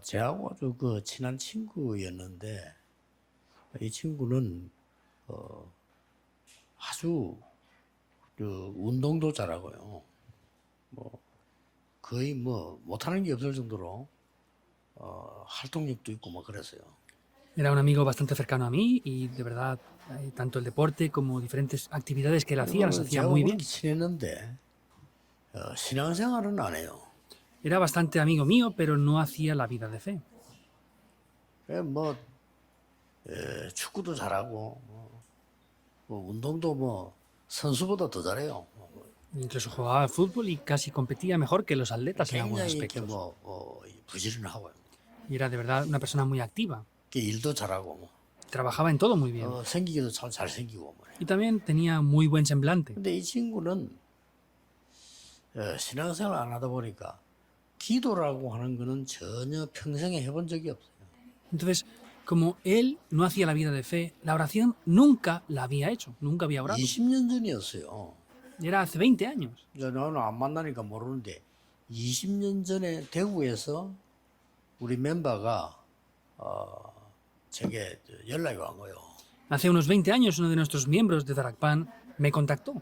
제하고 아주 그 친한 친구였는데 이 친구는 아주 그 운동도 잘하고요. 뭐 거의 뭐 못하는 게 없을 정도로 활동력도 있고 뭐 그랬어요. Era un amigo bastante cercano a mí y de verdad, tanto el deporte como diferentes actividades que él hacía las 그리고 hacía 제가 muy 그렇게 bien. 친했는데 신앙생활은 안 해요. Era bastante amigo mío, pero no hacía la vida de fe. 뭐 축구도 잘하고 뭐 운동도 뭐 선수보다 더 잘해요. Incluso jugaba al fútbol y casi competía mejor que los atletas en algunos 굉장히 이렇게 aspectos. 부지런하고요. Y era de verdad una persona muy activa. 일도 잘하고 뭐. Trabajaba en todo muy bien. 생기기도 참 잘생기고 뭐. Y también tenía muy buen semblante. 근데 이 친구는 신앙생활 안 하다 보니까 기도라고 하는 거는 전혀 평생에 해본 적이 없어요. Entonces, como él no hacía la vida de fe, la oración nunca la había hecho, nunca había orado. 20년 전이었어요. Era hace 20 años. 나는 안 만나니까 모르는데 20년 전에 대구에서 우리 멤버가 제게 연락이 온 거예요. Hace unos 20 años uno de nuestros miembros de Darakpan me contactó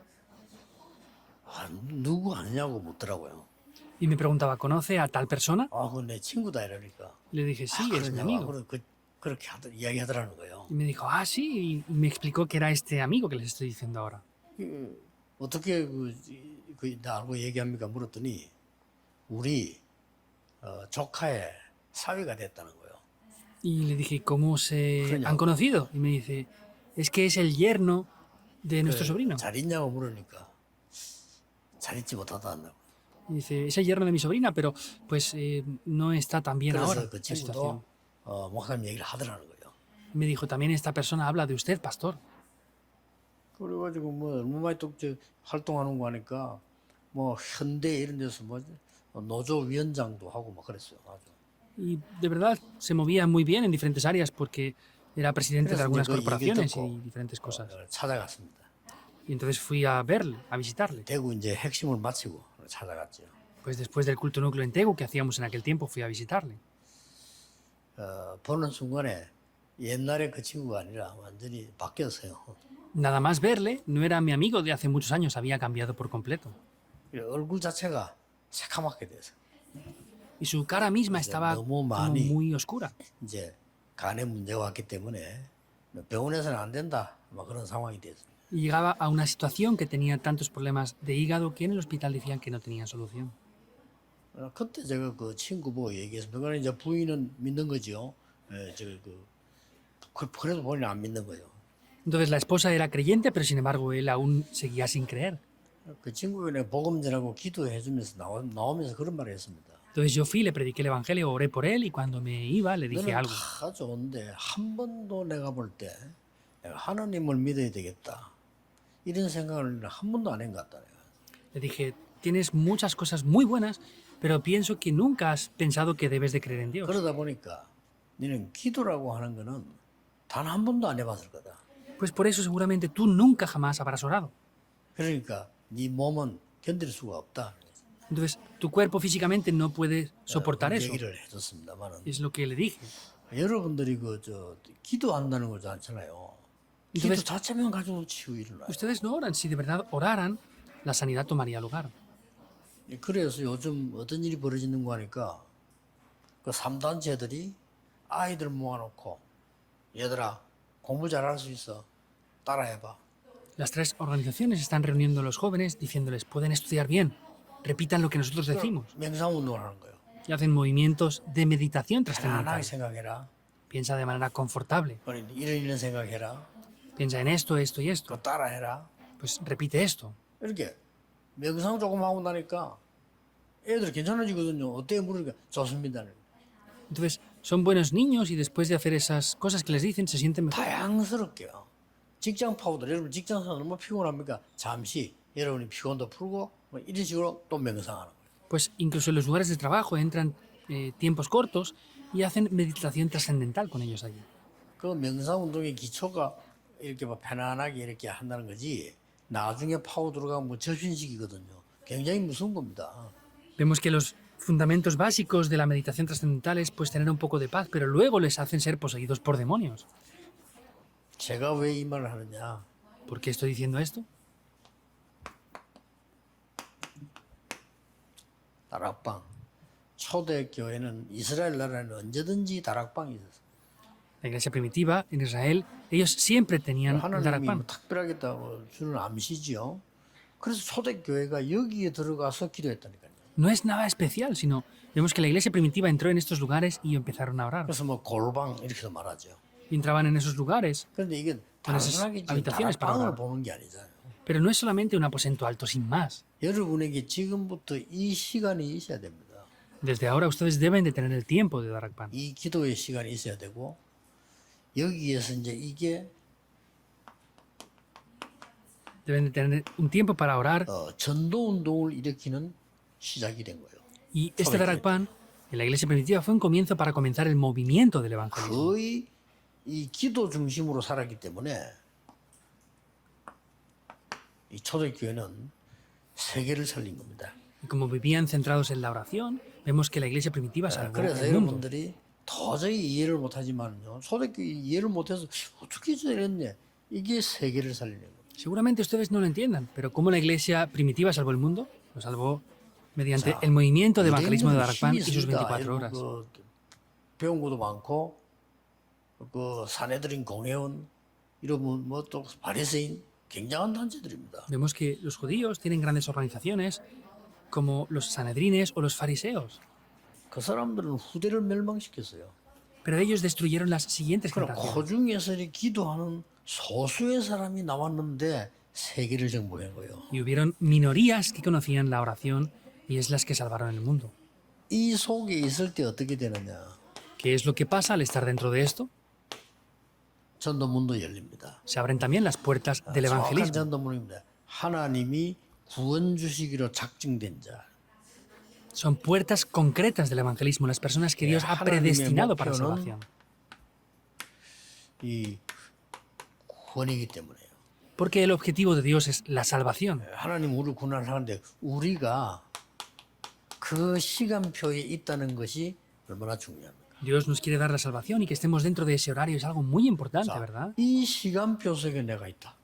누구 아니냐고 묻더라고요. y me preguntaba, ¿conoce a tal persona? 그건 내 친구다 이러니까. Le dije, sí, es mi amigo. 그렇게 이야기하더라는 거예요. Y me dijo, ah, sí, y me explicó que era este amigo que les estoy diciendo ahora. 어떻게 나 알고 얘기합니까? 물었더니 우리 조카의 사위가 됐다는 거예요. Y le dije, ¿cómo se han conocido? Y me dice, es que es el yerno de nuestro sobrino. 잘 있냐고 물으니까 잘 있지 못하다고. Y dice, es el yerno de mi sobrina, pero pues no está tan bien ahora 그래서 그 la situación. 친구도 목사님 얘기를 하더라는 거예요. Me dijo, también esta persona habla de usted, pastor. 그래가지고 뭐 얼마 많이 또 활동하는 거 하니까 뭐 현대 이런 데서 뭐 노조 위원장도 하고 막 그랬어요. 아주. Y de verdad se movía muy bien en diferentes áreas porque era presidente de algunas corporaciones y diferentes cosas. 찾아갔습니다. Y entonces fui a verle, a visitarle. 대구 이제 핵심을 마치고 찾아갔죠. Pues después del culto núcleo en Tegu que hacíamos en aquel tiempo, fui a visitarle. 보는 순간에 옛날에 그 친구가 아니라 완전히 바뀌었어요. Nada más verle, no era mi amigo de hace muchos años, había cambiado por completo. 얼굴 자체가 새카맣게 돼서 Y su cara misma estaba como muy oscura. 이제 간에 문제가 왔기 때문에 병원에서는 안 된다. 막 그런 상황이 됐어요. Y llegaba a una situación que tenía tantos problemas de hígado que en el hospital decían que no tenían solución. 그때 제가 그 친구 보고 얘기했습니다. 그러니까 이제 부인은 믿는 거죠. 그래도 본인은 안 믿는 거예요. Entonces la esposa era creyente, pero sin embargo él aún seguía sin creer. 그 친구가 복음 전하고 기도해 주면서 나오면서 그런 말을 했습니다. Entonces yo fui, le prediqué el evangelio, oré por él y cuando me iba le dije algo. 다 좋은데 한 번도 내가 볼 때 내가 하나님을 믿어야 되겠다. 이런 생각을 한 번도 안 한 것 같다. Le dije, tienes muchas cosas muy buenas, pero pienso que nunca has pensado que debes de creer en Dios. 그러다 보니까 너는 기도라고 하는 거는 단 한 번도 안 해봤을 거다. Pues por eso seguramente tú nunca jamás habrás orado. 그러니까 네 몸은 견딜 수가 없다. Entonces tu cuerpo físicamente no puede soportar eso. 얘기를 해줬습니다만은 Es lo que le dije. 여러분들이 기도한다는 거지 않잖아요. 기도 자체만 가지고 치유 일어나요. Ustedes no oran. Si de verdad oraran, la sanidad tomaría lugar. 그래서 요즘 어떤 일이 벌어지는 거 하니까 그 3단체들이 아이들 모아놓고 얘들아 공부 잘할 수 있어 따라해봐. Las tres organizaciones están reuniendo a los jóvenes diciéndoles, pueden estudiar bien, repitan lo que nosotros decimos. 명상 운동을 하는 거예요. Y hacen movimientos de meditación 편안하게 trascendental. 생각해라. Piensa de manera confortable. 이런 생각해라. Piensa en esto, esto y esto. 그거 따라해라. Pues repite esto. 이렇게 명상 조금 하고 나니까 애들 괜찮아지거든요. 어때요? 물으니까 좋습니다. Entonces, son buenos niños y después de hacer esas cosas que les dicen, se sienten mejor. 다양스럽게요. 직장 파고들 여러분 직장에서 너무 피곤합니까? 잠시 여러분이 피곤도 풀고 뭐 이런 식으로 또 명상하는 거예요. Pues incluso en los lugares de trabajo entran tiempos cortos y hacen meditación trascendental con ellos allí. 그 명상 운동의 기초가 이렇게 뭐 편안하게 이렇게 한다는 거지. 나중에 파고 들어가면 뭐 접신식이거든요. 굉장히 무서운 겁니다. Vemos que los fundamentos básicos de la meditación trascendental es pues tener un poco de paz, pero luego les hacen ser poseídos por demonios. 제가 왜 이 말을 하느냐? ¿Por qué estoy diciendo esto? 다락방. 초대교회는 이스라엘 나라에는 언제든지 다락방이 있었어요. La iglesia primitiva en Israel, ellos siempre tenían el 하나님이 Darakpan. 특별하게 주는 암시지요. 그래서 초대교회가 여기에 들어가서 기도했다니까요. No es nada especial, sino vemos que la iglesia primitiva entró en estos lugares y empezaron a orar. 그래서 뭐 골방 이렇게도 말하죠. Y entraban en esos lugares, 그런데 이게 con esas 단순하게 지금 habitaciones para 다락방을 orar. 보는 게 아니잖아요. Pero no es solamente un aposento alto sin más. 여러분에게 지금부터 이 시간이 있어야 됩니다. Desde ahora ustedes deben de tener el tiempo de Darakpan. 이 기도의 시간이 있어야 되고 여기에서 이제 이게 Deben de tener un tiempo para orar. 전도 운동을 일으키는 시작이 된 거예요. Y este Darakpan en la iglesia primitiva fue un comienzo para comenzar el movimiento del evangelismo. 거의 이 기도 중심으로 살았기 때문에 이 초대교회는 세계를 살린 겁니다. Y como vivían centrados en la oración, vemos que la iglesia primitiva salvó 그래서 el mundo. 여러분들이 도저히 이해를 못하지만요. 초대교회 이해를 못해서 어떻게 저랬네. 이게 세계를 살리는 거예요. Seguramente ustedes no lo entiendan, pero ¿cómo la iglesia primitiva salvó el mundo? Lo salvó mediante el movimiento de evangelismo de Darakpan y sus 24 horas. 배운 것도 많고 그 사내들인 공회원 이런 뭐또 바리새인 굉장한 단체들입니다. Vemos que los judíos tienen grandes organizaciones como los sanedrines o los fariseos, 그 사람들은 후대를 멸망시켰어요. pero ellos destruyeron las siguientes 그럼 generaciones. 그 중에서 기도하는 소수의 사람이 남았는데 세계를 정복한 거예요. Y hubieron minorías que conocían la oración y es las que salvaron el mundo. 이 속에 있을 때 어떻게 되느냐? ¿Qué es lo que pasa al estar dentro de esto? 전도문도 열립니다. Se abren también las puertas del 정확한 evangelismo. 전도문입니다. 하나님이 구원 주시기로 작정된 자. Son puertas concretas del evangelismo, las personas que Dios ha predestinado para salvación. 이 구원이기 때문에요. Porque el objetivo de Dios es la salvación. 하나님 우리를 구원하는데 우리가 그 시간표에 있다는 것이 얼마나 중요합니까? Dios nos quiere dar la salvación y que estemos dentro de ese horario es algo muy importante, ¿verdad? 이 시간표 속에 내가 있다.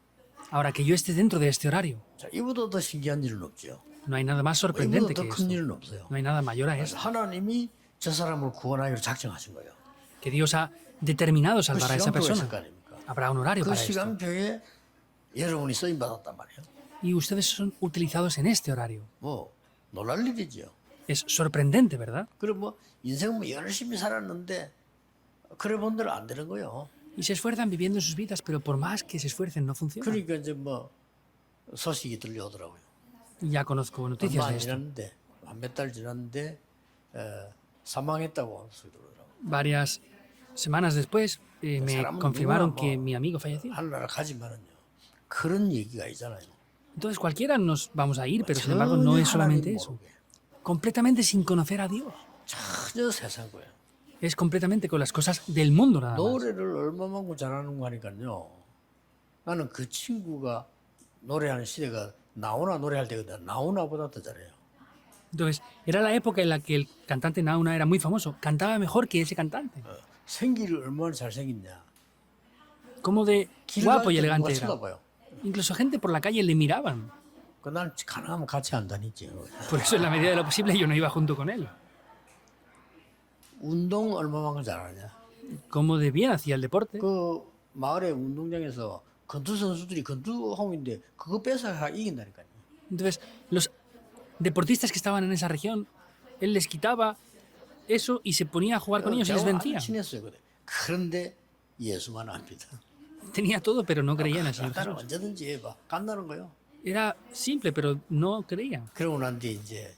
Ahora, que yo esté dentro de este horario, 자, 이보다 더 신기한 일은 없죠. no hay nada más 이보다 sorprendente 더 que 큰 esto. 일은 없어요. No hay nada mayor a esto. 하나님이 저 사람을 구원하기로 작정하신 거예요. Que Dios ha determinado 그 salvar a esa 시간표가 있을 persona. 거 아닙니까? Habrá un horario 그 para esto. 시간표에 여러분이 쓰임 받았단 말이에요. Y ustedes son utilizados en este horario. 뭐 놀랄 일이죠. Es sorprendente, ¿verdad? 그럼 뭐 인생 뭐 열심히 살았는데 그래 본들 안 되는 거예요. Y se esfuerzan viviendo sus vidas, pero por más que se esfuercen, no funciona. 그러니까 이제 뭐 소식이 들려오더라고요. Y ya conozco noticias 얼마 de 안 esto. 지났는데 한 몇 달 지났는데 사망했다고 소리 들어오더라고요. Varias semanas después me confirmaron que mi amigo falleció. 하늘나라 가지만은요. 그런 얘기가 있잖아요. Entonces cualquiera nos vamos a ir, pero sin embargo no es solamente eso. Completamente sin conocer a Dios. 전혀 세상 거예요. Es completamente con las cosas del mundo nada más. 노래를 얼마만큼 잘하는 거 하니까요. 나는 그 친구가 노래하는 시대가 나오나 노래할 때거든. 나오나보다 더 잘해요. Entonces, era la época en la que el cantante Nauna era muy famoso. Cantaba mejor que ese cantante. 생기를 얼마나 잘생겼냐. Como de 길 guapo 갈 y 때 누가 elegante era. 쳐다봐요. Incluso gente por la calle le miraban. 난 가능하면 같이 안 다니지. Por eso, en la medida de lo posible, yo no iba junto con él. 운동 얼마만큼 잘하냐. Como de bien hacía el deporte. 그 마을의 운동장에서 건투 선수들이 건투홈인데 그거 뺏어가 이긴다니까요. Entonces, los deportistas que estaban en esa región, él les quitaba eso y se ponía a jugar con ellos y les 저하고 vencía. 아주 친했어요. 그래. 그런데 예수만 압니다. Tenía todo, pero no creía en el Señor 나는 Jesús. 언제든지 해봐. 간다는 거요. Era simple, pero no creía. 그러고 난 뒤에 이제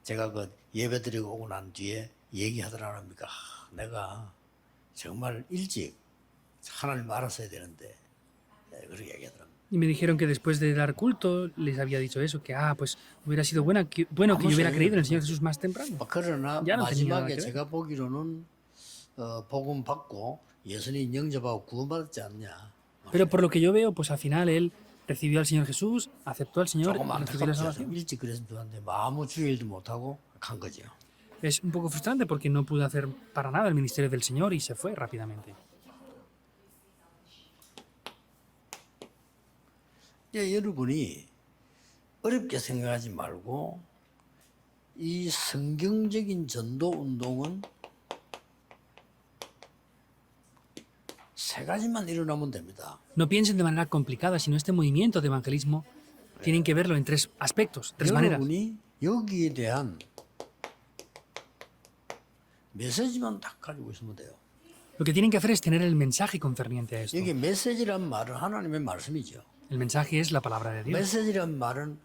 제가 그 예배 드리고 오고 난 뒤에 얘기하더라 합니까? 내가 정말 일찍 하나님 알았어야 되는데 그렇게 얘기하더랍니다. Y me dijeron que después de dar culto les había dicho eso, que pues hubiera sido bueno que yo hubiera creído en el Señor Jesús más temprano. 그러나 Ya no tenía nada 마지막에 que ver. 제가 보기로는 복음 받고 예수님 영접하고 구원받았지 않냐. Pero por lo que yo veo, pues al final él recibió al Señor Jesús, aceptó al Señor 조금 y recibió la 안타깝죠. salvación. 일찍 그랬으면 좋았는데 아무 주일도 못하고 간 거죠. Es un poco frustrante porque no pudo hacer para nada el ministerio del Señor y se fue rápidamente. 여러분이 어렵게 생각하지 말고 이 성경적인 전도 운동은 세 가지만 일어나면 됩니다. No piensen de manera complicada, sino este movimiento de evangelismo tienen que verlo en tres aspectos, tres maneras. 여러분이 여기에 대한 메시지만 딱 가지고 있으면 돼요. Lo que tienen que hacer es tener el mensaje concerniente a esto. 여기 메시지란 말은 하나님의 말씀이죠. El mensaje es la palabra de Dios 메시지란 말은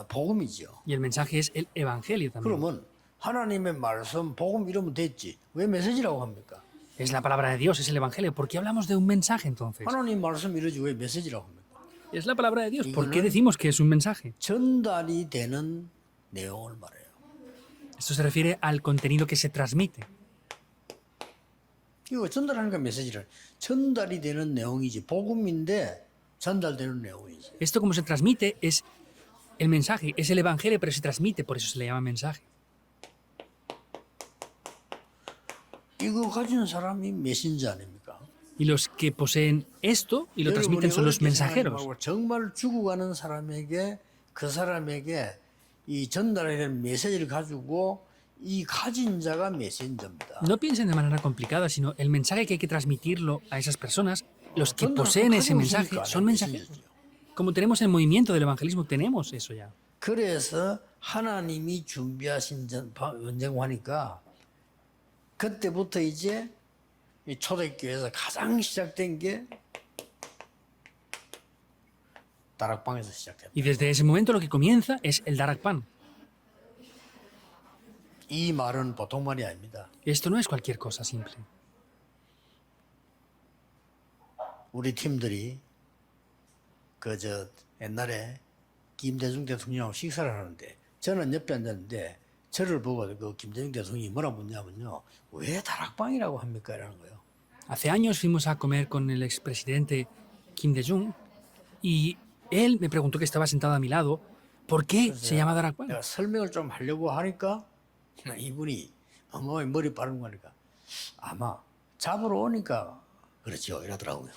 복음이죠. y el mensaje es el evangelio también. 그러면 하나님의 말씀, 복음 이러면 됐지. 왜 메시지라고 합니까? Es la palabra de Dios, es el evangelio. ¿Por qué hablamos de un mensaje entonces? 하나님 말씀 이러지 왜 메시지라고 합니까? Es la palabra de Dios. ¿Por qué decimos que es un mensaje? 전달이 되는 내용을 말해요. Esto se refiere al contenido que se transmite. 이거 전달하는 게 메시지라. 전달이 되는 내용이지. 복음인데 전달되는 내용이지. Esto como se transmite es el mensaje, es el evangelio, pero se transmite, por eso se le llama mensaje. 이거 가진 사람이 메신저 아닙니까? Y los que poseen esto y lo transmiten son los mensajeros. 말고 정말 죽어가는 사람에게 그 사람에게 이 전달하는 메시지를 가지고 이 가진 자가 메신저입니다. No piensen de manera complicada, sino el mensaje que hay que transmitirlo a esas personas, los que poseen ese mensaje son mensajeros. Como tenemos el movimiento del evangelismo, tenemos eso ya. 그래서 하나님이 준비하신 언쟁하니까 그때부터 이제 이 초대교회에서 가장 시작된 게 다락방에서 시작됩니다. Y desde ese momento lo que comienza es el Darak Pan. 이 말은 보통 말이 아닙니다. Esto no es cualquier cosa simple. 우리 팀들이 그저 옛날에 김대중 대통령하고 식사를 하는데 저는 옆에 앉았는데 저를 보고 그 김대중 대통령이 뭐라 묻냐면요. 왜 다락방이라고 합니까? 이라는 거예요. Hace años fuimos a comer con el expresidente Kim Dae-jung y él me preguntó que estaba sentado a mi lado, ¿por qué se llama Darak Pan? 내가 설명을 좀 하려고 하니까 이분이 어머 머리 빠른 거니까 아마 잡으러 오니까 그렇죠 이러더라고요.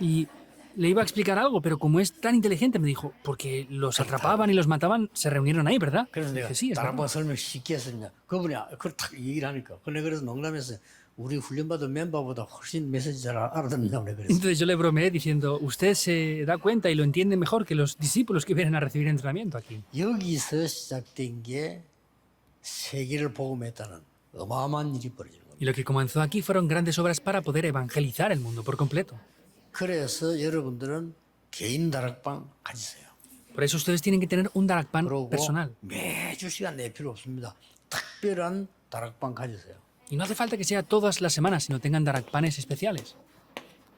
Y le iba a explicar algo, pero como es tan inteligente me dijo, porque los atrapaban y los mataban, se reunieron ahí, ¿verdad? 그래서 내가 Dije, sí, es verdad. 다락방 설명 쉽게 했으냐 그분이 그걸 탁 얘기를 하니까 근데 그래서 농담했어요. 우리 훈련받은 멤버보다 훨씬 메시지 잘 알아듣는다고 그래 그랬어요. Entonces yo le bromeé diciendo, usted se da cuenta y lo entiende mejor que los discípulos que vienen a recibir entrenamiento aquí. 여기서 시작된 게 세계를 복음했다는 어마어마한 일이 벌어지는 겁니다. Y lo que comenzó aquí fueron grandes obras para poder evangelizar el mundo por completo. 그래서 여러분들은 개인 다락방 가지세요. Por eso ustedes tienen que tener un Darak Pan 그리고 personal. 매주 시간 낼 필요 없습니다. 특별한 다락방 가지세요. Y no hace falta que sea todas las semanas, sino tengan Darak Panes especiales.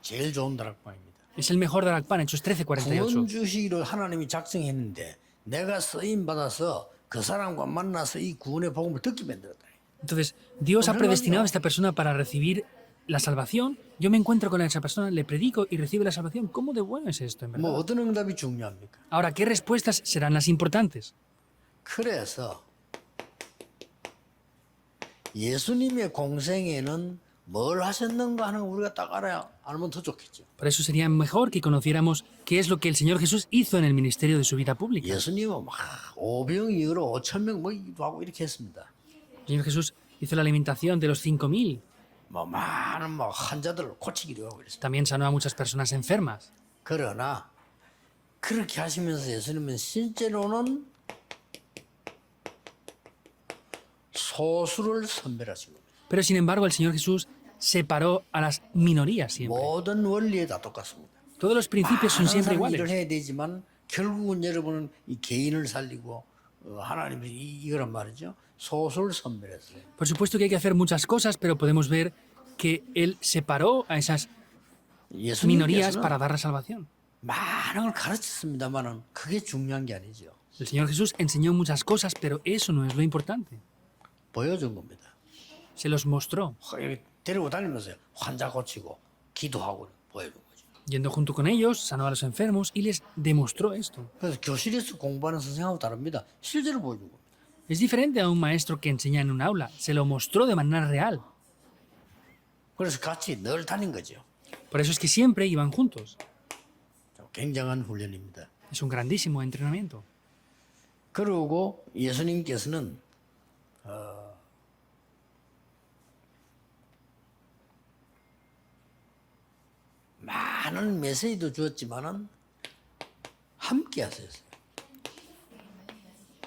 제일 좋은 다락방입니다. Es el mejor Darak Pan, Hechos 13:48. 구원 주시기로 하나님이 작정했는데 내가 쓰임 받아서 그 사람과 만나서 이 구원의 복음을 듣게 만들었다. Entonces, Dios ha predestinado a esta persona para recibir la salvación. Yo me encuentro con esa persona, le predico y recibe la salvación. ¿Cómo de bueno es esto, en 뭐 verdad? 어떤 응답이 중요합니까? Ahora, ¿qué respuestas serán las importantes? 그래서 예수님의 공생에는 뭘 하셨는가 하는 거 우리가 딱 알면 더 좋겠죠. Por eso sería mejor que conociéramos qué es lo que el Señor Jesús hizo en el ministerio de su vida pública. 예수님은 막 오병이어로 5,000명 먹이기도 하고 이렇게 했습니다. El Señor Jesús hizo la alimentación de los 5.000. 뭐 많은 뭐 환자들을 고치기도 하고 그랬습니다. También sanó a muchas personas enfermas. 그러나 그렇게 하시면서 예수님은 실제로는 소수를 선별하신 겁니다. Pero sin embargo, el Señor Jesús separó a las minorías siempre. 모든 원리에 다 똑같습니다. Todos los principios son 많은 siempre 사람이 일을 iguales. 해야 되지만 결국은 여러분은 이 개인을 살리고 하나님이 이거란 말이죠. 소수를 선별했어요. Por supuesto que hay que hacer muchas cosas, pero podemos ver que Él separó a esas minorías para 예수님께서는 dar la salvación. 많은 걸 가르쳤습니다만은 그게 중요한 게 아니죠. El Señor Jesús enseñó muchas cosas, pero eso no es lo importante. 보여준 겁니다. Se los mostró. 데리고 다니면서 환자 고치고 기도하고 보여준 거죠. Yendo junto con ellos, sanó a los enfermos y les demostró esto. 그래서 교실에서 공부하는 선생하고 다릅니다. 실제로 보여준 겁니다. Es diferente a un maestro que enseña en un aula, se lo mostró de manera real. 그래서 같이 늘 다닌 거죠. Por eso es que siempre iban juntos. 굉장한 훈련입니다. Es un grandísimo entrenamiento. 그리고 예수님께서는 많은 메시지도 주었지만은 함께 하셨어요.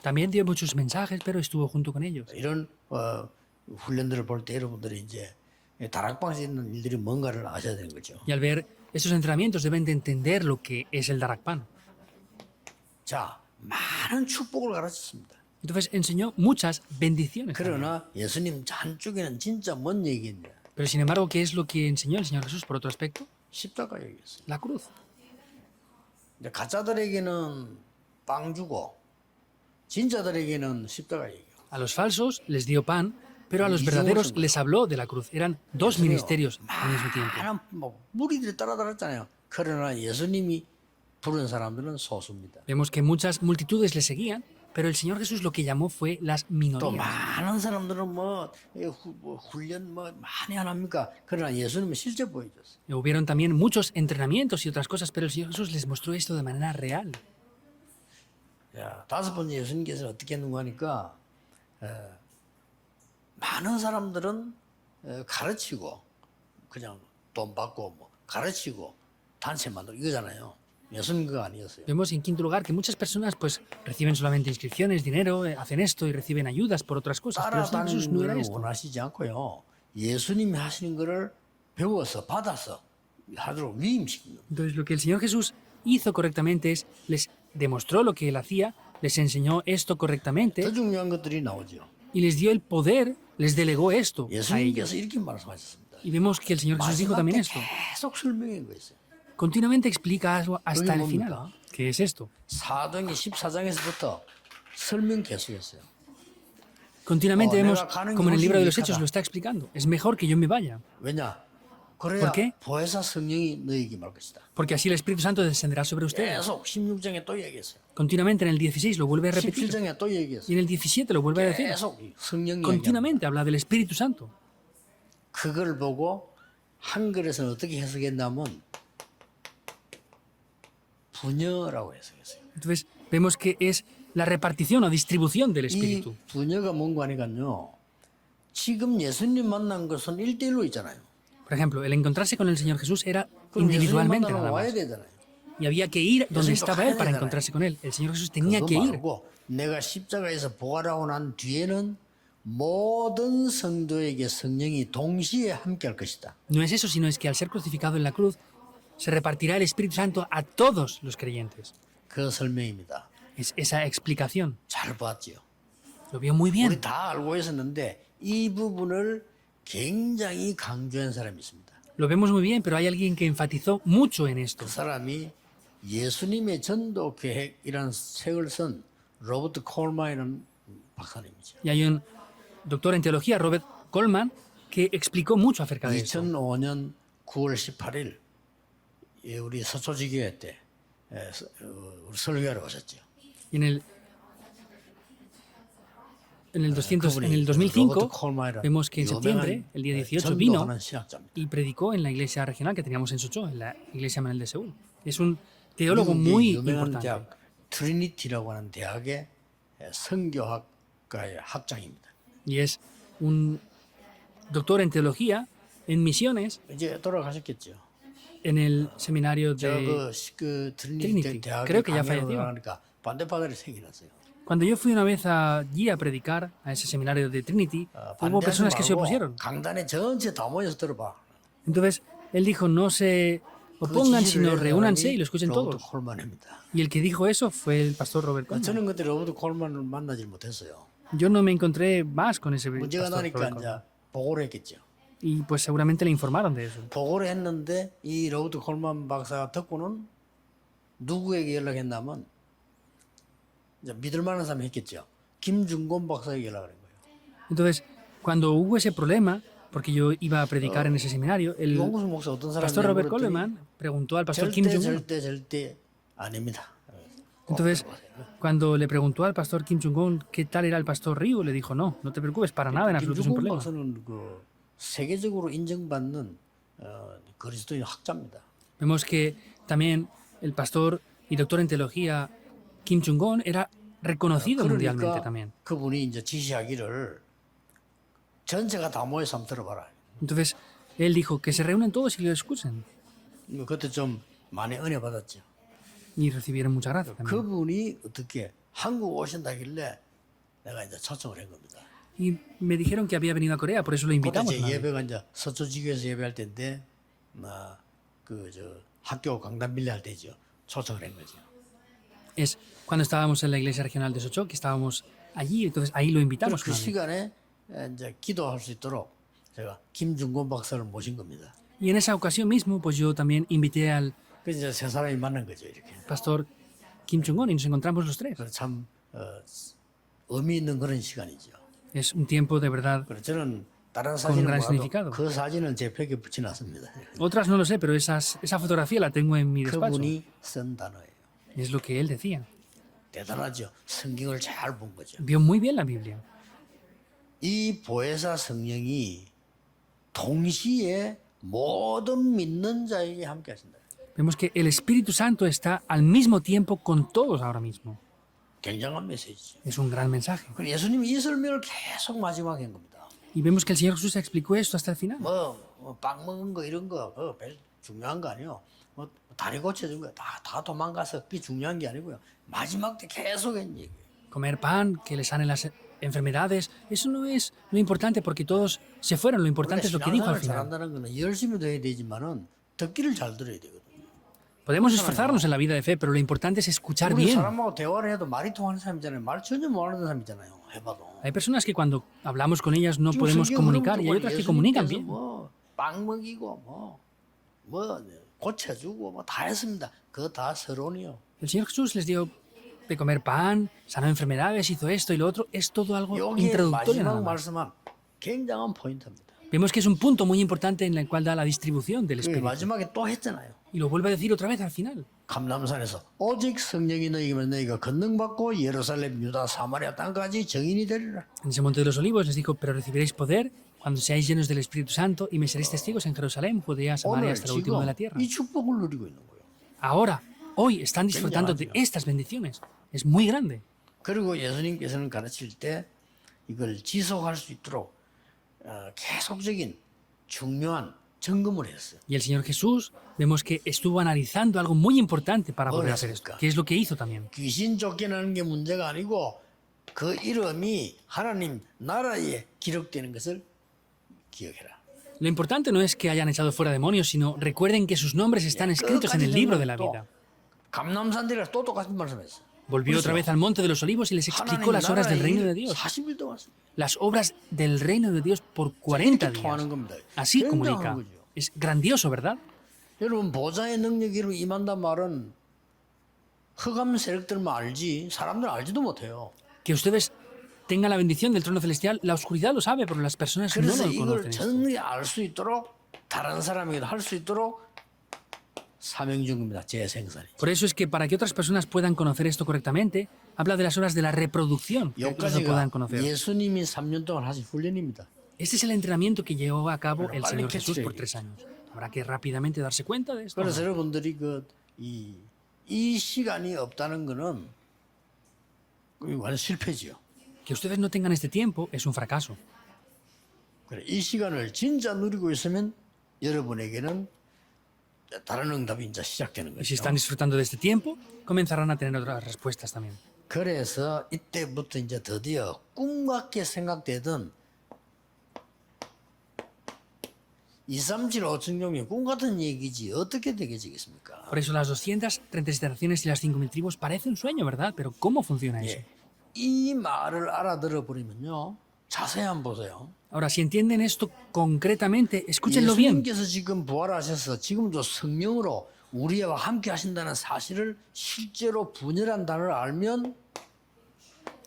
También dio muchos mensajes, pero estuvo junto con ellos. 이런 훈련들을 볼 때 여러분들이 이제 다락방에서 있는 일들이 뭔가를 아셔야 되는 거죠. Y al ver esos entrenamientos deben de entender lo que es el Darakpan. 자, 많은 축복을 가르쳤습니다. Entonces enseñó muchas bendiciones. también. 그러나 예수님 한쪽에는 진짜 뭔 얘기인데 Pero sin embargo, ¿qué es lo que enseñó el Señor Jesús por otro aspecto? 십자가 얘기였어요. La cruz. 이제 가짜들에게는 빵 주고 진짜들에게는 십자가 얘기요. A los falsos les dio pan, pero a los verdaderos les habló de la cruz. Eran dos ministerios al mismo tiempo. 많은 무리들이 따라다녔잖아요. 그러나 예수님이 부른 사람들은 소수입니다. Vemos que muchas multitudes le seguían, pero el Señor Jesús lo que llamó fue las 또 minorías. 많은 사람들은 훈련 많이 안 합니까? 그러나 예수님은 실제 보여줬어요. Hubieron también muchos entrenamientos y otras cosas, pero el Señor Jesús les mostró esto de manera real. 야, 다섯 번째 예수님께서는 어떻게 했는가 하니까 많은 사람들은 가르치고 그냥 돈 받고 뭐 가르치고 단체 만들고 이거잖아요. 예수님 그거 아니었어요. Vemos en quinto lugar que muchas personas pues reciben solamente inscripciones, dinero, hacen esto y reciben ayudas por otras cosas, pero el Señor Jesús 따라다니는 no era 걸 esto. 원하시지 않고요. 예수님이 하시는 거를 배워서 받아서 하도록 위임시키는 거예요. Entonces lo que el Señor Jesús hizo correctamente es, les demostró lo que él hacía, les enseñó esto correctamente 더 중요한 것들이 나오죠. y les dio el poder, les delegó esto a ellos. 예수님께서 이렇게 말씀하셨습니다. Y vemos que el Señor Jesús dijo 마지막 también 때 esto. 계속 설명해 거였어요. Continuamente explica algo hasta el ¿Qué final. 뭡니까? ¿Qué es esto? 사도행전 14장에서부터 설명 계속했어요. Continuamente vemos, 내가 가는 게 como en el libro de los 훨씬 Hechos 유익하다. lo está explicando. Es mejor que yo me vaya, 왜냐? 그래야 ¿Por qué? 보혜사 성령이 너에게 말 것이다. porque así el Espíritu Santo descenderá sobre ustedes. 계속 16장에 또 얘기했어요. Continuamente en el 16 lo vuelve a repetir 17장에 또 y 얘기했어요. en el 17 lo vuelve a decir. 계속 성령 얘기합니다. Continuamente habla del Espíritu Santo. 그걸 보고 한글에서는 어떻게 해석했냐면 분여라고 해석했어요. Entonces vemos que es la repartición o distribución del 이 Espíritu. 분여가 뭔가 하니까요. 지금 예수님 만난 것은 1대1로 있잖아요. Por ejemplo, el encontrarse con el Señor Jesús era 그럼 예수님 individualmente 만나러 nada 와야 más. 되잖아요. Y había que ir donde 예수님도 estaba 가야 Él para 되잖아요. encontrarse con Él. El Señor Jesús tenía 그거 que ir. 말고 내가 십자가에서 부활하고 난 뒤에는 모든 성도에게 성령이 동시에 함께할 것이다. No es eso, sino es que al ser crucificado en la cruz, se repartirá el Espíritu Santo a todos los creyentes. 그 설명입니다. Es esa explicación. 잘 봤지요. Lo vio muy 우리 bien. 다 알고 있었는데 이 부분을 굉장히 강조한 사람이 있습니다. Lo vemos muy bien, pero hay alguien que enfatizó mucho en esto. 그 사람이 예수님의 전도 계획이라는 책을 쓴 로버트 콜만이라는 박사님이죠. Y hay un doctor en teología, Robert Coleman, que explicó mucho acerca de esto. 2005년 9월 18일 우리 서초지교회 때 우리 설교하러 오셨죠. Y en el 2005 vemos que en septiembre, el día 18, vino 전도하는 신학자입니다. y predicó en la iglesia regional que teníamos en Sochaux, en la iglesia Manuel de Seúl. Es un teólogo muy 미국의 유명한 importante. 대학 트리니티라고 하는 대학의 선교학과의 학장입니다. Y es un doctor en teología, en misiones, 이제 돌아가셨겠죠. en el seminario de... 그 트리니티 Trinity. 대학에 Creo que ya 강연을 falleció. 하니까 반대파들이 생겨났어요. Cuando yo fui una vez allí a predicar a ese seminario de Trinity, hubo 반대하지 personas que se 말고 opusieron. 강단에 전체 다 모여서 들어봐. Entonces, él dijo, no se opongan, sino reúnanse y lo escuchen 로버트 todos. 콜만입니다. Y el que dijo eso fue el pastor Robert Coleman. 저는 그때 로버트 콜만을 만나지 못했어요. Yo no me encontré más con ese 문제가 pastor 나니까 Robert 이제 Coleman. 보고를 했겠죠. Y pues seguramente le informaron de eso. 보고를 했는데 이 로버트 콜만 박사가 듣고는 누구에게 연락했냐면 이제 믿을 만한 사람이 했겠죠. 김중곤 박사에게 연락을 한 거예요. Entonces, cuando hubo ese problema, porque yo iba a predicar en ese seminario, el 용구수 목사 어떤 사람이 pastor Robert Coleman preguntó al pastor Kim Jong-un, 절대 아닙니다. Entonces, cuando le preguntó al pastor Kim Jong-un qué tal era el pastor Ryu, le dijo, no, no te preocupes, para nada, en absoluto es un 김중곤 problema. 박사는 그 세계적으로 인정받는 그리스도인 학자입니다. Vemos que también el pastor y doctor en teología Kim Jong-un era reconocido mundialmente 그러니까 también. 그분이 이제 지시하기를 전체가 다 모여서 한번 들어봐라. Entonces, él dijo que se reúnen todos y lo escuchen. 그때 좀 많이 은혜 받았죠. Y recibieron mucha gracia también. 그분이 어떻게 한국 오신다길래 내가 이제 초청을 한 겁니다. Y me dijeron que había venido a Corea, por eso lo 그때 invitamos. 제 una vez. 예배가 이제 서초지교에서 예배할 때인데 그저 학교 강단 빌려 할 때죠. 초청을 한 거죠. Es cuando estábamos en la iglesia regional de Sochaux, que estábamos allí, entonces ahí lo 그래서 invitamos. 그 una vez. 시간에 이제 기도할 수 있도록 제가 김중곤 박사를 모신 겁니다. Y en esa ocasión mismo, pues yo también invité al 그래서 이제 세 사람이 만난 거죠, 이렇게. pastor Kim Jong-un y nos encontramos los tres. 그래서 참 의미 있는 그런 시간이죠. Es un tiempo de verdad. 그래서 저는 다른 un 사진을 gran 봐도 significado. 그 사진은 제 벽에 붙여놨습니다. Otras no lo sé, pero esa fotografía la tengo en mi despacho. 그분이 쓴 단어예요. Es lo que él decía. 대단하죠. 성경을 잘 본 거죠. Vio muy bien la Biblia. 이 보혜사 성령이 동시에 모든 믿는 자에게 함께 하신다. Vemos que el Espíritu Santo está al mismo tiempo con todos ahora mismo. 굉장한 메시지죠. Es un gran mensaje. 그리고 예수님이 이 설명을 계속 마지막에 한 겁니다. Y vemos que el Señor Jesús explicó esto hasta el final. 빵 먹은 거 이런 거 그거 별 중요한 거 아니에요. 다리 고쳐준 거 다 도망가서 그게 중요한 게 아니고요. 마지막 때 계속 한 얘기예요. Comer pan, que le sanen las enfermedades, eso no es lo importante porque todos se fueron. Lo importante es lo que dijo al 신앙생활 final. 잘한다는 거는 열심히도 해야 되지만은 듣기를 잘 들어야 되거든요. Podemos esforzarnos en la vida de fe, pero lo importante es escuchar 우리 bien. 사람하고 대화를 해도 말이 통하는 사람이잖아요. 말 전혀 못 하는 사람이잖아요. 해봐도. Hay personas que cuando hablamos con ellas no podemos comunicar y hay otras que comunican bien. 뭐빵 먹이고 뭐 고쳐주고 뭐 다 했습니다. 그거 다 서론이요. El Señor Jesús les dio de comer pan, sanó enfermedades, hizo esto y lo otro. Es todo algo 여기 introductorio nada 마지막 más. 말씀은 굉장한 포인트입니다. Vemos que es un punto muy importante en el cual da la distribución del 그 Espíritu. 마지막에 또 했잖아요. Y lo vuelve a decir otra vez al final. 감람산에서 오직 성령이 너희면 너희가 권능받고 예루살렘 유다 사마리아 땅까지 증인이 되리라. En ese monte de los olivos les dijo, pero recibiréis poder cuando seáis llenos del Espíritu Santo y me seréis testigos en Jerusalén, Judea, Samaria, 오늘 hasta lo último de 지금 la tierra. 이 축복을 누리고 있는 거예요. Ahora, hoy están disfrutando de estas bendiciones. Es muy grande. 그리고 예수님께서는 가르칠 때 이걸 지속할 수 있도록 계속적인 중요한 점검을 했어요. Y el Señor Jesús, vemos que estuvo analizando algo muy importante para poder hacer esto, que es lo que hizo también. 귀신 쫓겨나는 게 문제가 아니고 그 이름이 하나님 나라에 기록되는 것을 기억해라. Lo importante no es que hayan echado fuera demonios, sino recuerden que sus nombres están escritos en el libro de la vida. 감남산들이라 또 똑같은 말씀했어. Volvió otra vez al monte de los olivos y les explicó las obras del reino de Dios. 40일 동안 Las obras del reino de Dios por 40 días. Así comunica. Es grandioso, ¿verdad? 여러분 보좌의 능력이 임한단 말은 흑암 세력들만 알지 사람들은 알지도 못해요. Que ustedes tengan la bendición del trono celestial, la oscuridad lo sabe, pero las personas no 그래서 lo 이걸 conocen. 전히 알 수 있도록 다른 사람에게도 할 수 있도록 사명 준 겁니다. 재생산이. Por eso es que para que otras personas puedan conocer esto correctamente, habla de las horas de la reproducción, que otros lo puedan 여기까지가 conocer. 예수님이 3년 동안 하신 훈련입니다. Este es el entrenamiento que llevó a cabo el 빨리 Señor Jesús por 캐치해야겠지. 3 años. Habrá que rápidamente darse cuenta de esto. 그래서 여러분들이 이 시간이 없다는 거는 완전 실패지요. Que ustedes no tengan este tiempo es un fracaso. 그래, 이 시간을 진짜 누리고 있으면 여러분에게는 다른 응답이 이제 시작되는 Y si 거죠. están disfrutando de este tiempo, comenzarán a tener otras respuestas también. 그래서 이때부터 이제 드디어 꿈 같게 생각되던 237, 5천 종류 꿈 같은 얘기지 어떻게 되겠습니까? Por eso las 237 naciones y las 5.000 tribus parece un sueño, ¿verdad? Pero ¿cómo funciona eso? 예. 이 말을 알아들어 버리면요. 자세히 한번 보세요. Ahora, si entienden esto concretamente, escúchenlo bien. 예수님께서 지금 부활하셔서 지금도 성령으로 우리와 함께 하신다는 사실을 실제로 분열한 단어를 알면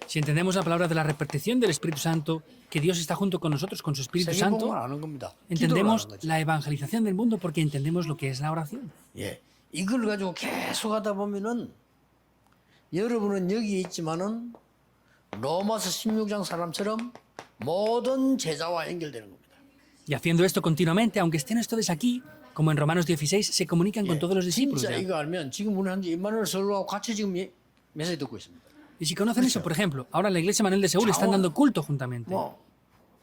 Si entendemos la palabra de la repetición del Espíritu Santo, que Dios está junto con nosotros, con su Espíritu 세계복음을 Santo, 아는 겁니다. 기도를 entendemos 아는 거죠. la evangelización del mundo porque entendemos lo que es la oración. 예. 이걸 가지고 계속 하다 보면은 여러분은 여기 있지만은 로마서 16장 사람처럼 모든 제자와 연결되는 겁니다. Y haciendo esto continuamente, aunque estén ustedes aquí, como en Romanos 16, se comunican con todos los discípulos. 진짜 ya. 이거 알면 지금 우리 한 임마누엘 서울하고 같이 지금 메시지 듣고 있습니다. Y si conocen eso, por ejemplo, ahora en la iglesia Manuel de Seúl están dando culto juntamente 뭐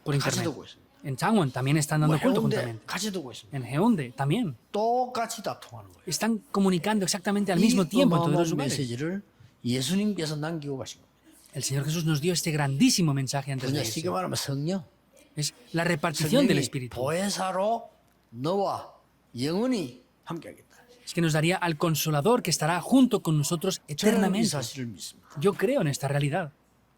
por 같이 internet. 듣고 있습니다. En Changwon también están 뭐 dando culto 해운대 juntamente. 같이 듣고 있습니다. En Heonde también. 똑같이 다 통하는 거예요. Están comunicando exactamente al 이 mismo tiempo en todos los 어마어마한 lugares. 메시지를 예수님께서 남기고 가신 겁니다. El Señor Jesús nos dio este grandísimo mensaje antes de 그냥 쉽게 irse. 말하면 성령. Es la repartición del 성령이 Espíritu. 보혜사로 너와 영원히 함께하겠다. Es que nos daría al Consolador que estará junto con nosotros 저는 이 eternamente. 사실을 믿습니다. Yo creo en esta realidad.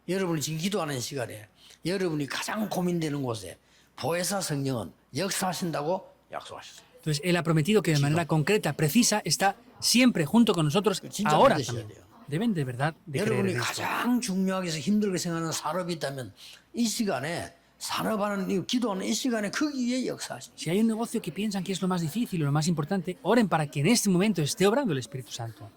여러분이 지금 기도하는 시간에 여러분이 가장 고민되는 곳에 보혜사 성령은 역사하신다고 약속하셨어요. Entonces, Él ha prometido que de manera concreta, precisa, está siempre junto con nosotros 진짜 ahora 믿으셔야 también. 돼요. Deben de verdad de creer 여러분이 en esto. 가장 중요하게 해서 힘들게 생각하는 산업이 있다면 이 시간에 산업하는 이 기도하는 이 시간에 거기에 역사하십니다. Si hay un negocio que piensan que es lo más difícil o lo más importante, oren para que en este momento esté obrando el Espíritu Santo.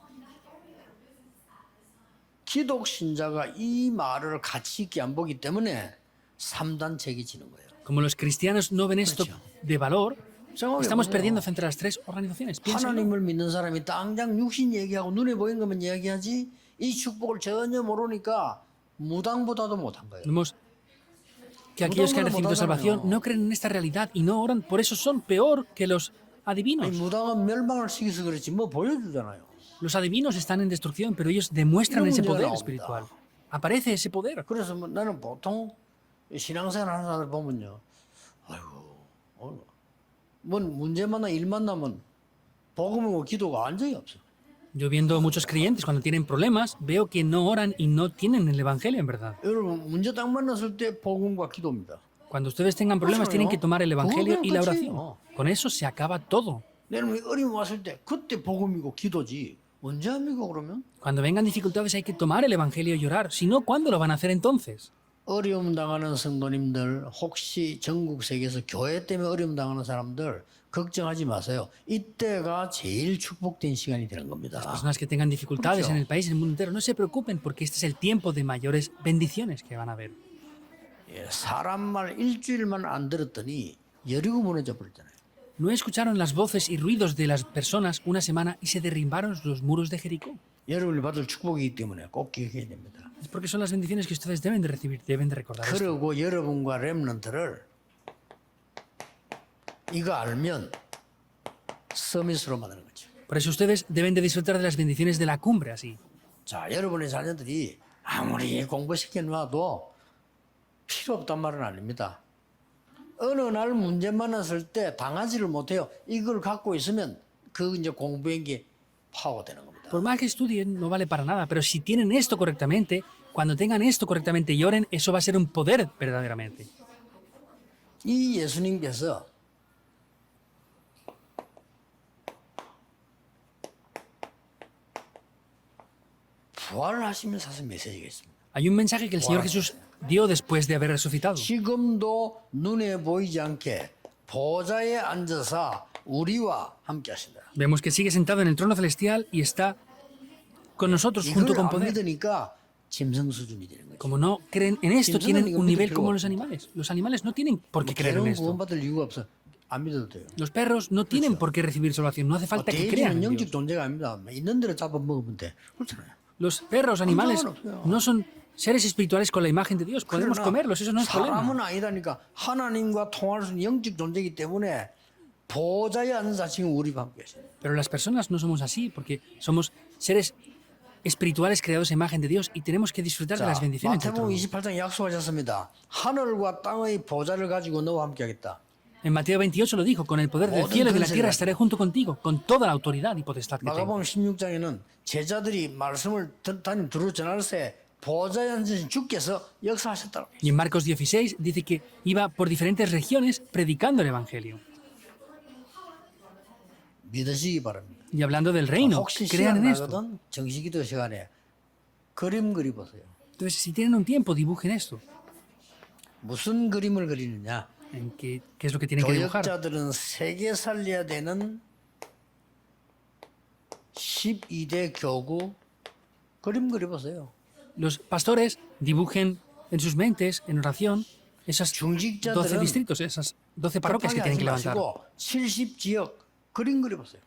기독 신자가 이 말을 가치 있게 안 보기 때문에 3단책이 지는 거예요. Como los cristianos no ven esto de valor, 생각해 estamos 보세요. perdiendo frente a las tres organizaciones. Piénsenlo. 하나님을 믿는 사람이 당장 육신 얘기하고 눈에 보이는 것만 얘기하지 이 축복을 전혀 모르니까 무당보다도 못한 거예요. Vemos que aquellos que han recibido salvación no creen en esta realidad y no oran, por eso son peor que los 아니, adivinos. 무당은 멸망을 시켜서 그렇지 뭐 보여주잖아요. Los adivinos están en destrucción, pero ellos demuestran ese poder 나옵니다. espiritual. Aparece ese poder. 그래서 뭐 나는 보통 신앙생활 하는 사람들 보면요. 아이고, 뭔 문제 만나 일 만나면 복음하고 기도가 완전히 없어. Yo viendo a muchos creyentes cuando tienen problemas, veo que no oran y no tienen el Evangelio en verdad. 여러분 문제 딱 만났을 때 복음과 기도입니다. Cuando ustedes tengan problemas tienen que tomar el Evangelio y la oración. Con eso se acaba todo. 여러분 어려움 왔을 때 그때 복음이고 기도지. 언제 합니까 그러면? Cuando vengan dificultades hay que tomar el Evangelio y orar. Si no, ¿cuándo lo van a hacer entonces? 어려움 당하는 성도님들 혹시 전국 세계에서 교회 때문에 어려움 당하는 사람들 걱정하지 마세요. 이때가 제일 축복된 시간이 되는 겁니다. Personas que tengan dificultades en el país, en el mundo entero, no se preocupen porque este es el tiempo de mayores bendiciones que van a haber. 예, 사람 말 일주일만 안 들었더니 여리고 무너져 버렸잖아요. No escucharon las voces y ruidos de las personas una semana y se derrumbaron los muros de Jericó. 여러분이 받을 축복이기 때문에 꼭 기억해야 됩니다. Es porque son las bendiciones que ustedes deben de recibir, deben de recordar esto. 그리고 여러분과 렘넌트를 이거 알면 서밋으로 만드는 거죠. Por eso ustedes deben de disfrutar de las bendiciones de la cumbre así. 자, 여러분의 자녀들이 아무리 공부시켜 놔도 필요 없단 말은 아닙니다. 어느 날 문제 만났을 때 당하지를 못해요. 이걸 갖고 있으면 그 이제 공부한 게 파워되는 겁니다. Por más que estudien, no vale para nada, pero si tienen esto correctamente, cuando tengan esto correctamente y oren, eso va a ser un poder verdaderamente. 이 예수님께서 부활하시면서 하신 메시지가 있습니다. Hay un mensaje que el Señor Jesús dio después de haber resucitado. 지금도 눈에 보이지 않게 보좌에 앉아서 우리와 함께 하신다. Vemos que sigue sentado en el trono celestial y está con nosotros junto 이걸 con 안 poder. 믿으니까 짐승 수준이 되는 거죠. Como no creen en esto, tienen un nivel como los animales. Los animales no tienen por qué creer en 개는 esto. 구원받을 이유가 없어. 안 믿어도 돼요. Los perros no tienen por qué recibir salvación. No hace falta que crean 돼지는 en 영적 Dios. 존재가 아닙니다. 있는 대로 잡아먹으면 돼. 그렇잖아요. Los perros, animales, no son seres espirituales con la imagen de Dios. Podemos 그러나 comerlos, eso no es 사람은 problema. 아니다니까 하나님과 통할 수 있는 영적 존재이기 때문에 보좌에 앉아서 지금 우리와 함께 하시는 거예요. Pero las personas no somos así porque somos seres espirituales creados a imagen de Dios y tenemos que disfrutar de las bendiciones del 마태복음 trono. 28장 약속하셨습니다. 하늘과 땅의 보좌를 가지고 너와 함께 하겠다. En Mateo 28 lo dijo, con el poder del cielo y de la tierra estaré junto contigo, con toda la autoridad y potestad que tengo. 마가복음 16장에는 제자들이 말씀을 단임 두루 전할 때 보좌에 앉으신 주께서 역사하셨다고. Y en Marcos 16 dice que iba por diferentes regiones predicando el Evangelio. 믿으시기 바랍니다. Y hablando del reino, 혹시 crean 시간 en esto. 나거든 정식기도 시간에 그림 그리보세요. Entonces, si tienen un tiempo, dibujen esto. 무슨 그림을 그리느냐? ¿En qué es lo que tienen que dibujar? 교역자들은 세계 살려야 되는 12대 교구 그림 그려보세요. Los pastores dibujen en sus mentes, en oración, esas 12 중직자들은 distritos, esas 12 parroquias que 급하게 tienen 하지 que levantar. 마시고 70지역 그림 그려보세요.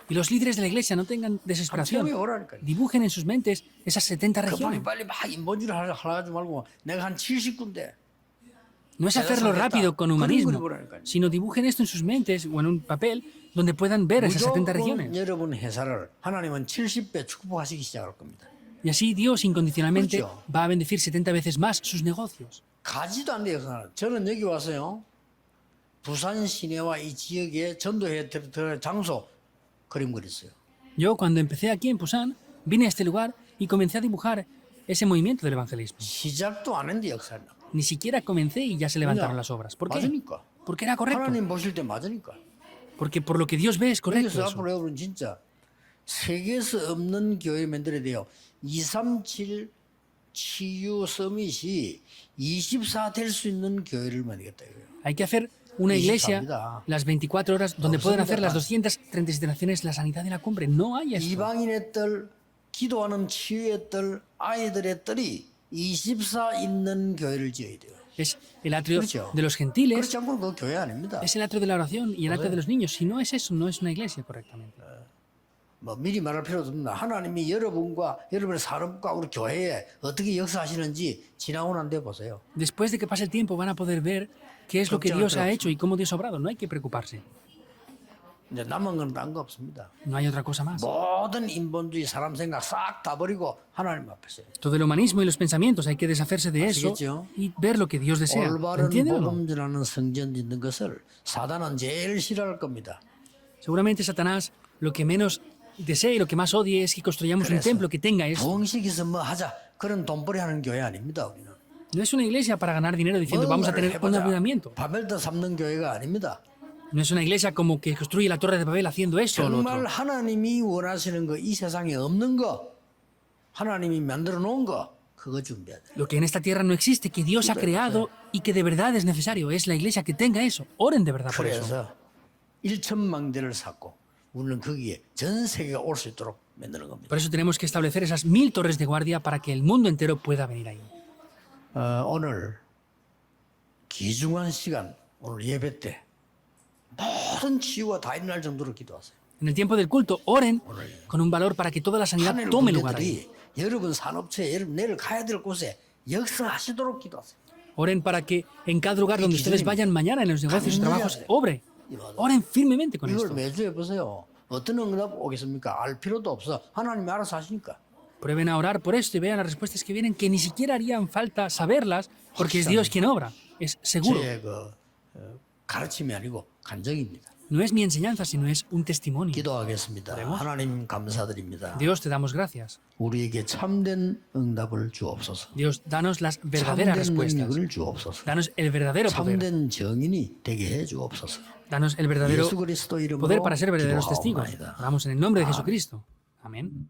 Y los líderes de la iglesia no tengan 세우에 desesperación. 오라니까요. Dibujen en sus mentes esas 70 regiones. 빨리 막 인본주의를 하지 말고 내가 한 70군데 No es hacerlo rápido con humanismo, 그림그려보라니까요. sino dibujen esto en sus mentes o en un papel donde puedan ver esas 70 regiones. 여러분 회사를 하나님은 70배 축복하시기 시작할 겁니다. Y así Dios incondicionalmente 그렇죠. va a bendecir 70 veces más sus negocios. 가지도 않는 역사는 저는 여기 와서요. 부산 시내와 이 지역에 전도해 들 장소 그림 그렸어요. Yo cuando empecé aquí en Pusan, vine a este lugar y comencé a dibujar ese movimiento del evangelismo. 시작도 안 했는데 역사는. Ni siquiera comencé y ya se levantaron las obras. ¿Por qué? 맞으니까. Porque era correcto. 하나님 보실 때 맞으니까. Porque por lo que Dios ve es correcto. 그래서 eso. 앞으로 여러분 진짜 세계에서 없는 교회 만들어야 돼요. 237 치유 서밋이 24 될 수 있는 교회를 만들겠다 이거예요. Hay que hacer una iglesia 24입니다. las 24 horas donde puedan hacer las 237 naciones la sanidad de la cumbre. No hay esto. 이방인의 뜰, 기도하는 치유의 뜰, 아이들의 뜰이 24 있는 교회를 지어야 돼요. Es el atrio 그렇죠. de los gentiles, 그렇지 않고는 그 교회 아닙니다. es el atrio de la oración y el atrio de los niños. Si no es eso, no es una iglesia correctamente. 뭐 미리 말할 필요도 없습니다. 하나님이 여러분과 여러분의 산업과 우리 교회에 어떻게 역사하시는지 지나고 난 뒤에 보세요. Después de que pase el tiempo van a poder ver qué es lo que Dios ha hecho y cómo Dios ha obrado. No hay que preocuparse. 이제 남은 건 딴 거 없습니다. No hay otra cosa más. 모든 인본주의 사람 생각 싹 다 버리고 하나님 앞에서 Todo el humanismo y los pensamientos hay que deshacerse de eso 아시겠죠? y ver lo que Dios desea. 올바른 ¿Entienden o no? 복음 전하는 성전 짓는 것을 사단은 제일 싫어할 겁니다. Seguramente Satanás lo que menos desea y lo que más odie es que construyamos un templo que tenga eso. 부흥식에서 뭐 하자 그런 돈벌이 하는 교회 아닙니다. 우리는. No es una iglesia para ganar dinero diciendo vamos a tener un avivamiento. 바벨도 삼는 교회가 아닙니다. No es una iglesia como que construye la torre de Babel haciendo eso o lo 정말 otro. 하나님이 원하시는 거, 이 세상에 없는 거, 하나님이 만들어 놓은 거, 그거 준비해야 돼. Lo que en esta tierra no existe, que Dios ha creado y que de verdad es necesario, es la iglesia que tenga eso. Oren de verdad por eso. 그래서 1천망대를 쌓고 우리는 거기에 전 세계가 올 수 있도록 만드는 겁니다. Por eso tenemos que establecer esas 1000 torres de guardia para que el mundo entero pueda venir ahí. 오늘 귀중한 시간, 오늘 예배 때 모든 치유가 다 일어날 정도로 기도하세요. En el tiempo del culto, oren con un valor para que toda la sanidad 하늘 tome lugar ahí. 군대들이 여러분 산업체에 여러분 내일 가야 될 곳에 역사하시도록 기도하세요. Oren para que en cada lugar donde ustedes vayan mañana en los negocios y trabajos, obre. Oren firmemente con 이걸 esto. 매주 해보세요. 어떤 응답 오겠습니까? 알 필요도 없어. 하나님이 알아서 하시니까. Prueben a orar por esto y vean las respuestas que vienen, que ni siquiera harían falta saberlas, porque es Dios quien obra. Es seguro. 제 가르침이 아니고 간증입니다. No es mi enseñanza, sino es un testimonio. 기도하겠습니다. 하나님 감사드립니다. Dios, te damos gracias. 우리에게 참된 응답을 주옵소서. Dios, danos las verdaderas 참된 respuestas. 능력을 주옵소서. Danos el verdadero poder. 참된 정인이 되게 해 주옵소서. Danos el verdadero 예수 그리스도 이름으로 poder para ser verdaderos testigos. 기도하옵나이다. Oramos en el nombre de Jesucristo. Amén.